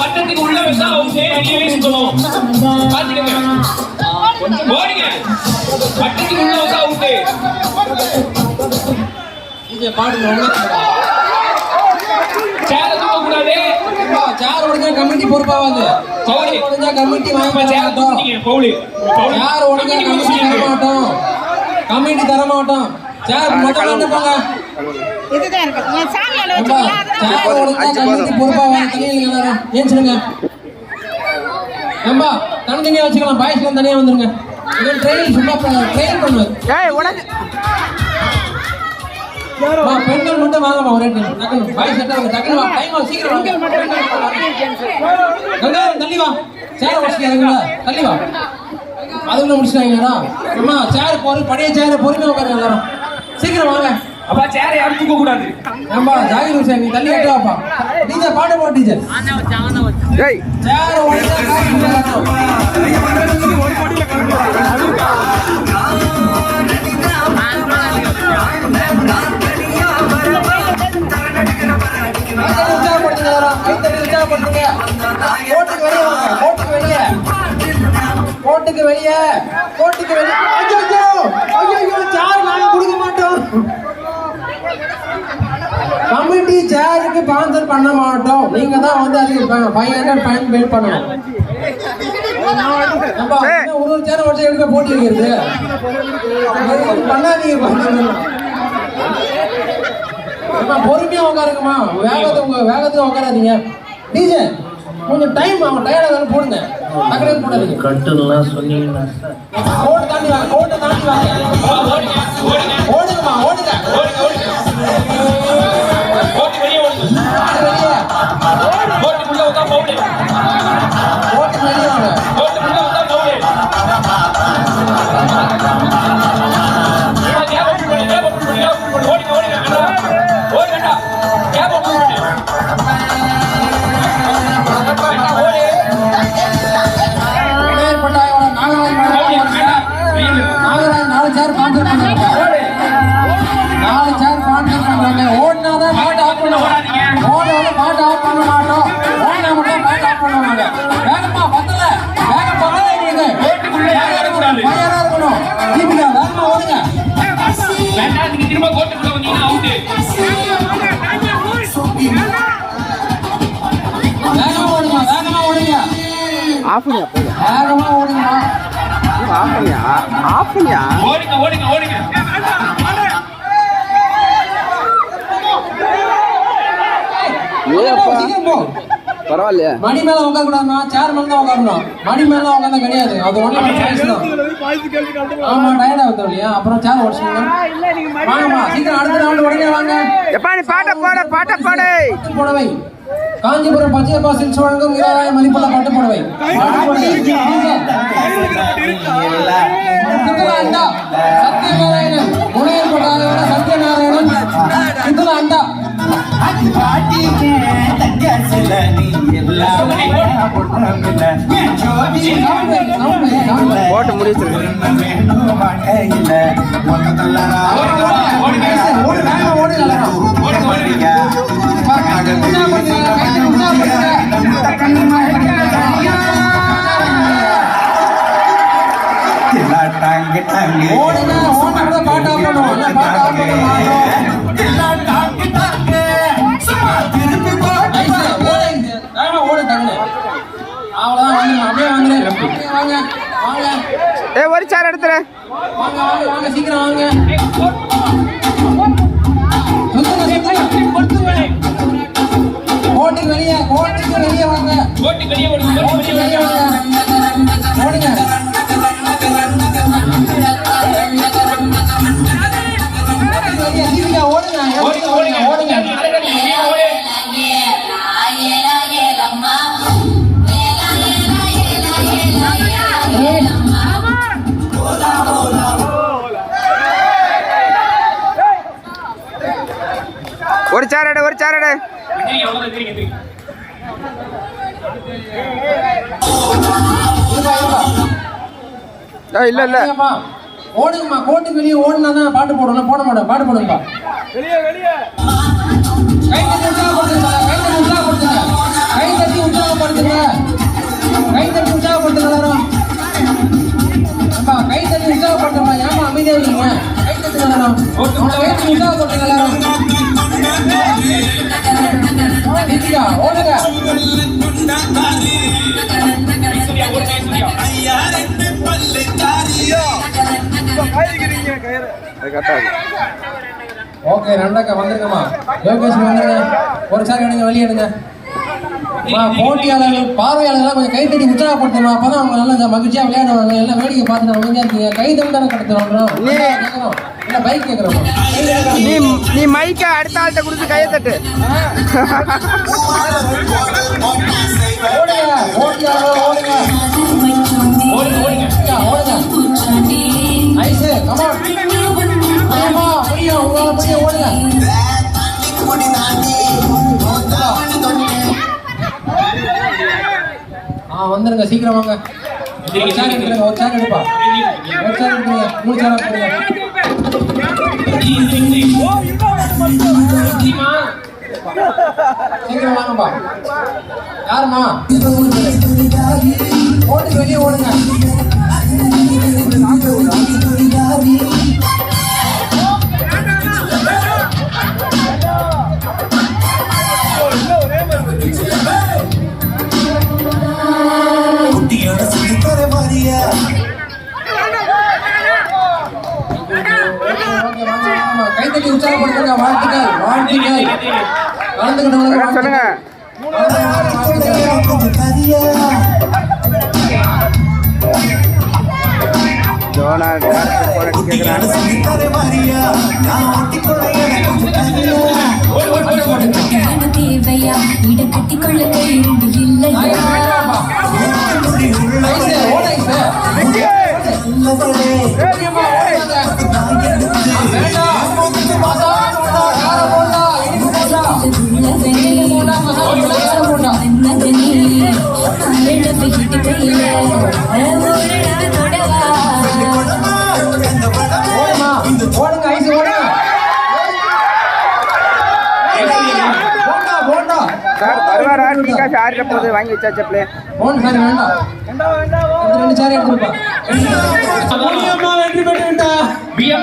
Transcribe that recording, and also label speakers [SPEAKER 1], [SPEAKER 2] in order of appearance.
[SPEAKER 1] வட்டத்துக்கு உள்ள வந்தா ஓடிங்க. வட்டத்துக்கு உள்ள வந்தா அவுட்டு.
[SPEAKER 2] சேர் உடஞ்சா கமிட்டி பொறுப்பாவாது. கமிட்டி வாங்க மாட்டோம். சேர் உடஞ்சா கமிட்டி தர மாட்டோம். கமிட்டி தர மாட்டோம். சேர் மொத்தம் வந்து போங்க.
[SPEAKER 3] இதுதான் இருக்கு. சாமியால
[SPEAKER 2] வச்சு சேர் உடஞ்சா கமிட்டி பொறுப்பாவாது. தனியா எல்லாரும் ஏஞ்சிடுங்க. ஏம்பா தனித்தனியா வச்சுக்கலாம். பாய்ஸ்லாம் தனியா வந்துருங்க. இது ட்ரெயின் சும்மா ட்ரெயின் பண்ணுவது. பெண்கள் மட்டும் வாங்கம்மா. ஒரே டக்குனு பாய்ஸ் டக்குனு வா. டைம் சீக்கிரம் தள்ளி வா. சேர வச்சுக்காதுங்களா? தள்ளி வா. அதுக்குள்ள முடிச்சிட்டாங்களா? அம்மா சேர் போற பழைய சேர பொறுமையா உட்காருங்க எல்லாரும். சீக்கிரம் வாங்க.
[SPEAKER 1] அப்பா சேரை யாரும் தூக்க கூடாது.
[SPEAKER 2] ஏம்பா ஜாகிர் ஹுசைன் நீ தள்ளி கட்டுவாப்பா. டீஜே பாட்டு போ டீஜே. டேய் சேர் ஓடினா காசு வரணும். கோட்டுக்கு வெளியே சேர் நாங்க கொடுக்க மாட்டோம். கமிட்டி சேருக்கு ஸ்பான்சர் பண்ண மாட்டோம். நீங்க தான் வந்து அதுக்கு 500 ஃபைன் பே பண்ணணும். ஒரு சேர் வச்சு எடுக்க போட்டி இருக்கிறது பண்ணாதீங்க. பொறுமையா உட்காருங்கம்மா. வேகத்துக்கு உட்காராதீங்க. டீஜே கொஞ்சம் டைம் ஆகும். டயர்டாக போடுங்க. டக்குனு போடாதீங்க.
[SPEAKER 4] கட்டுலாம் சொன்னீங்கன்னா
[SPEAKER 2] கோட்டை தாண்டி வாங்க. ஓடுங்கம்மா ஓடுங்க. ஓடினாதான் பாட்டு ஆஃப் பண்ணுவோம். ஓடுனாலும் பாட்டு ஆஃப் பண்ண மாட்டோம். ஓடினா மட்டும் பாட்டு ஆஃப் பண்ண மாட்டோம். வேகமா பத்தல எங்களுக்கு தயாரா இருக்கணும். தீபிகா வேகமா ஓடுங்க.
[SPEAKER 1] திரும்ப கோட்டுக்குள்ள வந்தீங்கன்னா அவுட்டு.
[SPEAKER 2] வேகமா ஓடுங்க. வேகமா ஓடுங்க.
[SPEAKER 4] பரவாயில்லையா?
[SPEAKER 2] மணி மேல உட்கார கூடாதுன்னா சேர் மேல தான் உட்காரணும். மணி மேல உட்கார்ந்தா கிடையாது. அது ஒண்ணு சாய்ஸ் தான். ஆமா டயர்டா வந்தோம் இல்லையா? அப்புறம் சேர் ஓடிச்சுங்க. வாங்கம்மா சீக்கிரம் அடுத்த ரவுண்ட் உடனே வாங்க.
[SPEAKER 4] எப்பா நீ பாட்ட போடு.
[SPEAKER 2] புடவை காஞ்சிபுரம் பச்சையப்பா சில்ஸ் வழங்கும் 20,000 மதிப்புள்ள பட்டு புடவை. சத்யநாராயணன் முனையர் கொண்டாட சத்யநாராயணன் இதுல அண்டா
[SPEAKER 4] போட்டு முடிச்சிருக்கு. ஒரு சேர் எடுத்துற.
[SPEAKER 2] சீக்கிரம் வாங்க. கோட்டுக்கு வெளியே வாங்க. ஓடுங்க.
[SPEAKER 4] ஒரு சேர் எடு. இல்ல இல்ல
[SPEAKER 2] ஐயாப்பா, ஓடுங்கம்மா, கோட்டுக்கு வெளியே ஓடுனா தான் பாட்டு போடணும். போட மாட்டோம், பாட்டு போடுங்கப்பா. கை தட்டி உற்சாகப்படுத்துங்க, கை தட்டி உற்சாகப்படுத்துங்க, கை தட்டி உற்சாகப்படுத்துங்க எல்லாரும். அப்பா, கை தட்டி உற்சாகப்படுத்துங்க. ஏமா அமைதியா இருக்கீங்க? கை தட்டி எல்லாரும், கை தட்டி உற்சாகப்படுத்துங்க எல்லாரும். நித்யா, ஓடுங்க.
[SPEAKER 1] ஐஸ்வர்யா, ஓடுங்க ஐஸ்வர்யா.
[SPEAKER 2] ஓகே, ரெண்டக்கா வந்துருங்கம்மா. யோகேஷ் வந்துருங்க. ஒரு சார் எடுங்க, வெளியே எடுங்க. போட்டியாளர்கள் பார்வையாளர்கள் கொஞ்சம் கை தட்டி உற்சாகப்படுத்தணும். அப்பதான் அவங்க நல்லா மகிழ்ச்சியா விளையாடுவாங்க. எல்லாம் வேடிக்கை பார்த்துட்டு அமைதியா இருக்கீங்க. கை தட்டி தானே கடத்துறோம். இல்ல பைக் கேட்கறோம்.
[SPEAKER 4] நீ நீ மைக்க அடுத்த ஆள்கிட்ட கொடுத்து கையை தட்டு.
[SPEAKER 2] ஓடுங்க, போட்டியாளர்கள் ஓடுங்க. ஓடுங்க. ஐஸ், கமான். ஆமா, முடியும், உங்களால முடியும், ஓடுங்க. வந்துருங்க, சீக்கிரம் வாங்க. ஒரு சேர் எடுத்துருங்க, ஒரு சேர் எடுப்பா. ஒரு சேர் எடுத்துருங்க, 3 சேர் எடுத்துருங்க. சீக்கிரம் வாங்கப்பா. யாருமா? ஓடுங்க, வெளியே ஓடுங்க. கைத்தட்டி உற்சாகப்படுத்துங்க. வாழ்த்துக்கள், வாழ்த்துக்கள். கலந்துக்கிட்டவங்க
[SPEAKER 4] சொல்லுங்க. ஜோனா கேக்குறாங்க.
[SPEAKER 5] தேவையா இட கட்டிக்கொள்ள கையுண்டு இல்லையா
[SPEAKER 2] ஓடுங்க, ஐஸ் ஓடுங்க.
[SPEAKER 4] சார் வருவாரா? டிக்கா சாரிட்ட போது வாங்கி வச்சா செப்லே.
[SPEAKER 2] போன் சார் வேண்டாம். 2 சாரி எடுத்துருப்பா. வெற்றி பெற்று விட்டா.